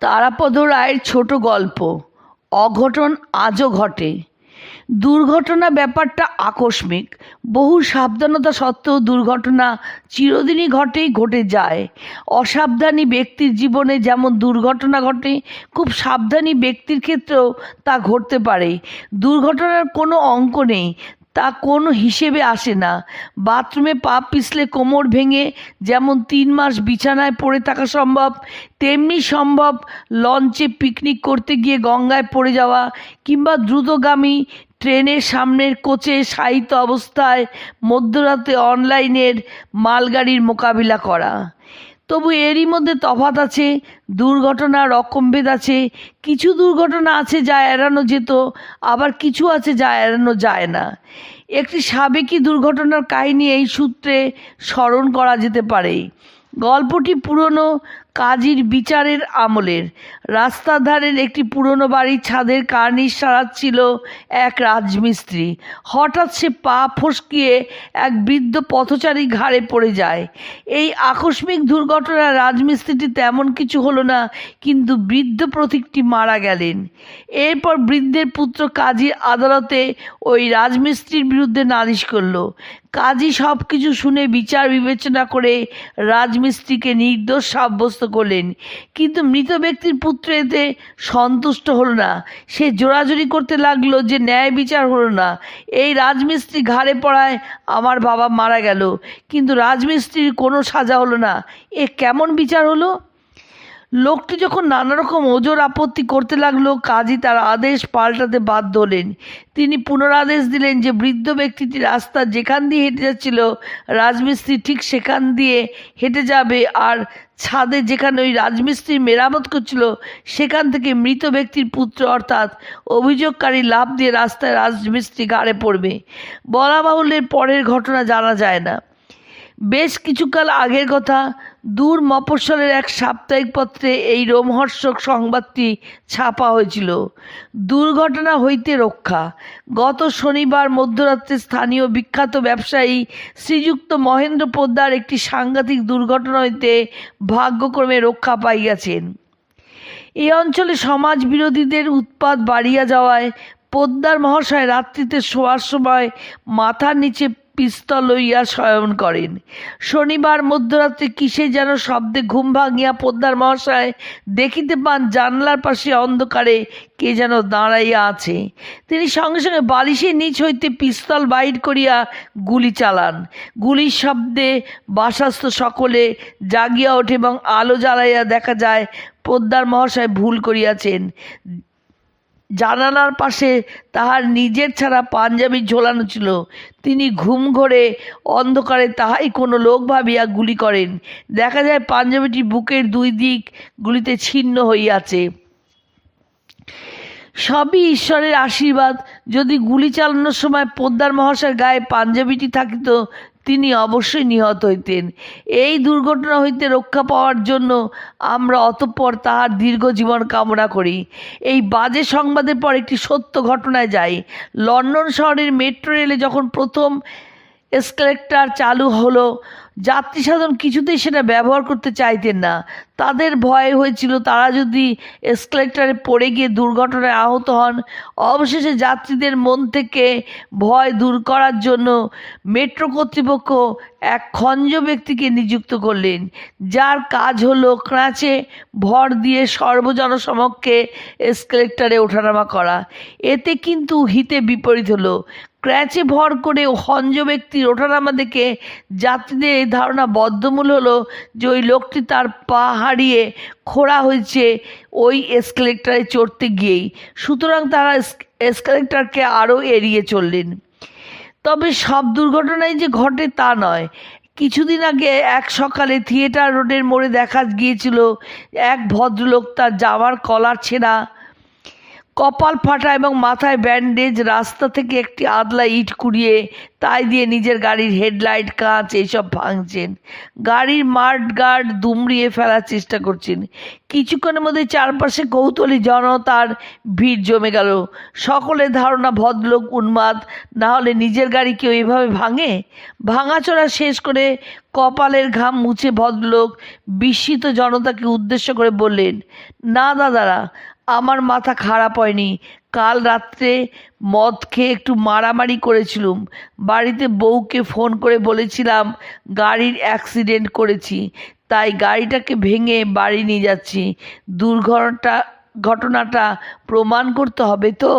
তারাপদ রায়ের ছোট গল্প অঘটন আজও ঘটে। দুর্ঘটনা ব্যাপারটা আকস্মিক, বহু সাবধানতা সত্ত্বেও দুর্ঘটনা চিরদিনই ঘটে যায়। অসাবধানী ব্যক্তির জীবনে যেমন দুর্ঘটনা ঘটে, খুব সাবধানী ব্যক্তির ক্ষেত্রেও তা ঘটতে পারে। দুর্ঘটনার কোনো অঙ্ক নেই, তা কোনো হিসেবে আসে না। বাথরুমে পা পিছলে কোমর ভেঙে যেমন 3 মাস বিছানায় পড়ে থাকা সম্ভব, তেমনি সম্ভব লঞ্চে পিকনিক করতে গিয়ে গঙ্গায় পড়ে যাওয়া, কিংবা দ্রুতগামী ট্রেনের সামনের কোচে শায়িত অবস্থায় মধ্যরাতে অনলাইনের মালগাড়ির মোকাবিলা করা। তবু এরই মধ্যে তফাৎ আছে, দুর্ঘটনার রকমভেদ আছে। কিছু দুর্ঘটনা আছে যা এড়ানো যেত, আবার কিছু আছে যা এড়ানো যায় না। একটি সাবেকি দুর্ঘটনার কাহিনী এই সূত্রে স্মরণ করা যেতে পারে। গল্পটি পুরনো কাজীর বিচারের আমলের। রাস্তার ধারের একটি পুরনো বাড়ির ছাদের কার্নিশ সারাচ্ছিল এক রাজমিস্ত্রি। হঠাৎ সে পা ফসকিয়ে এক বৃদ্ধ পথচারী ঘাড়ে পড়ে যায়। এই আকস্মিক দুর্ঘটনায় রাজমিস্ত্রিটি তেমন কিছু হলো না, কিন্তু বৃদ্ধ প্রতীকটি মারা গেলেন। এরপর বৃদ্ধের পুত্র কাজী আদালতে ওই রাজমিস্ত্রির বিরুদ্ধে নালিশ করল। কাজী সব কিছু শুনে বিচার বিবেচনা করে রাজমিস্ত্রিকে নির্দোষ সাব্যস্ত করলেন, কিন্তু মৃত ব্যক্তির পুত্র এতে সন্তুষ্ট হলো না। সে জোরাজুরি করতে লাগলো যে ন্যায় বিচার হলো না, এই রাজমিস্ত্রি ঘাড়ে পড়ায় আমার বাবা মারা গেল, কিন্তু রাজমিস্ত্রির কোনো সাজা হলো না। এ কেমন বিচার হলো? লোকটি যখন নানা রকম ওজোর আপত্তি করতে লাগলো, কাজী তার আদেশ পাল্টাতে বাধ্য হলেন। তিনি পুনরাদেশ দিলেন যে বৃদ্ধ ব্যক্তিটি রাস্তা যেখান দিয়ে হেঁটে যাচ্ছিল, রাজমিস্ত্রি ঠিক সেখান দিয়ে হেঁটে যাবে, আর ছাদে যেখানে ওই রাজমিস্ত্রি মেরামত করছিল সেখান থেকে মৃত ব্যক্তির পুত্র অর্থাৎ অভিযোগকারী লাফ দিয়ে রাস্তায় রাজমিস্ত্রি ঘাড়ে পড়বে। বলা বাহুল্যের পরের ঘটনা জানা যায় না। বেশ কিছুকাল আগের কথা, দূর মফস্বলের এক সাপ্তাহিক পত্রে এই রোমহর্ষক সংবাদটি ছাপা হয়েছিল: দুর্ঘটনা হইতে রক্ষা। গত শনিবার মধ্যরাত্রে স্থানীয় বিখ্যাত ব্যবসায়ী শ্রীযুক্ত মহেন্দ্র পোদ্দার একটি সাংঘাতিক দুর্ঘটনা হইতে ভাগ্যক্রমে রক্ষা পাইয়াছেন। এই অঞ্চলে সমাজ বিরোধীদের উৎপাত বাড়িয়া যাওয়ায় পোদ্দার মহাশয় রাত্রিতে শোয়ার সময় মাথার নিচে পিস্তল লইয়া শয়ন করেন। শনিবার মধ্যরাত্রে কিসে যেন শব্দে ঘুম ভাঙিয়া পোদ্দার মহাশয় দেখিতে পান জানলার পাশে অন্ধকারে কে যেন দাঁড়াইয়া আছে। তিনি সঙ্গে সঙ্গে বালিশের নিচ হইতে পিস্তল বাহির করিয়া গুলি চালান। গুলির শব্দে বাসাস্থ সকলে জাগিয়া ওঠে এবং আলো জ্বালাইয়া দেখা যায় পোদ্দার মহাশয় ভুল করিয়াছেন। জানালার পাশে তাহার নিজের ছাড়া পাঞ্জাবি ঝোলানো ছিল। তিনি ঘুম ঘোরে অন্ধকারে তাহাই কোনো লোক ভাবিয়া গুলি করেন। দেখা যায় পাঞ্জাবিটি বুকের 2 দিক গুলিতে ছিন্ন হইয়াছে। সবই ঈশ্বরের আশীর্বাদ। যদি গুলি চালানোর সময় পোদ্দার মহাশয়ের গায়ে পাঞ্জাবিটি থাকিত, তিনি অবশ্যই নিহত হইতেন। এই দুর্ঘটনা হইতে রক্ষা পাওয়ার জন্য আমরা অতঃপর তাহার দীর্ঘ জীবন কামনা করি। এই বাজে সংবাদের পর একটি সত্য ঘটনায় যাই। লন্ডন শহরের মেট্রো রেলে যখন প্রথম এসকেলেটর চালু হলো, যাত্রী সাধারণ কিছুতেই সেটা ব্যবহার করতে চাইতেন না। তাদের ভয় হয়েছিল তারা যদি এসকেলেটরে পড়ে গিয়ে দুর্ঘটনায় আহত হন। অবশেষে যাত্রীদের মন থেকে ভয় দূর করার জন্য মেট্রো কর্তৃপক্ষ এক খঞ্জ ব্যক্তিকে নিযুক্ত করলেন, যার কাজ হলো ক্রাঁচে ভর দিয়ে সর্বজনসমক্ষে এসকেলেটরে ওঠানামা করা। এতে কিন্তু হিতে বিপরীত হলো। ক্র্যাচে ভর করে খঞ্জ ব্যক্তির ওঠানামা দেখে যাত্রীদের এই ধারণা বদ্ধমূল হলো যে ওই লোকটি তার পা হারিয়ে খোঁড়া হয়েছে ওই এসকেলেটরে চড়তে গিয়েই। সুতরাং তারা এসকেলেটরকে আরও এড়িয়ে চললেন। তবে সব দুর্ঘটনাই যে ঘটে তা নয়। কিছুদিন আগে এক সকালে থিয়েটার রোডের মোড়ে দেখা গিয়েছিল এক ভদ্রলোক তার জামার কলার ছেঁড়া, কপাল ফাটা এবং মাথায় ব্যান্ডেজ রাস্তা থেকে একটি আদলা ইট কুড়িয়ে তাই দিয়ে নিজের গাড়ির হেডলাইট, কাঁচ এইসব ভাঙছেন, গাড়ির মাড গার্ড দুমড়িয়ে ফেলার চেষ্টা করছেন। কিছুক্ষণের মধ্যে চারপাশে কৌতূহলী জনতার ভিড় জমে গেল। সকলের ধারণা ভদ্রলোক উন্মাদ, না হলে নিজের গাড়ি কেউ এভাবে ভাঙে? ভাঙাচোরা শেষ করে কপালের ঘাম মুছে ভদ্রলোক বিস্মিত জনতাকে উদ্দেশ্য করে বললেন, না দাদারা, আমার মাথা খারাপ হয়নি। কাল রাত্রে মদ খেয়ে একটু মারামারি করেছিলুম। বাড়িতে বউকে ফোন করে বলেছিলাম গাড়ির অ্যাক্সিডেন্ট করেছি, তাই গাড়িটাকে ভেঙে বাড়ি নিয়ে যাচ্ছি। ঘটনাটা প্রমাণ করতে হবে তো।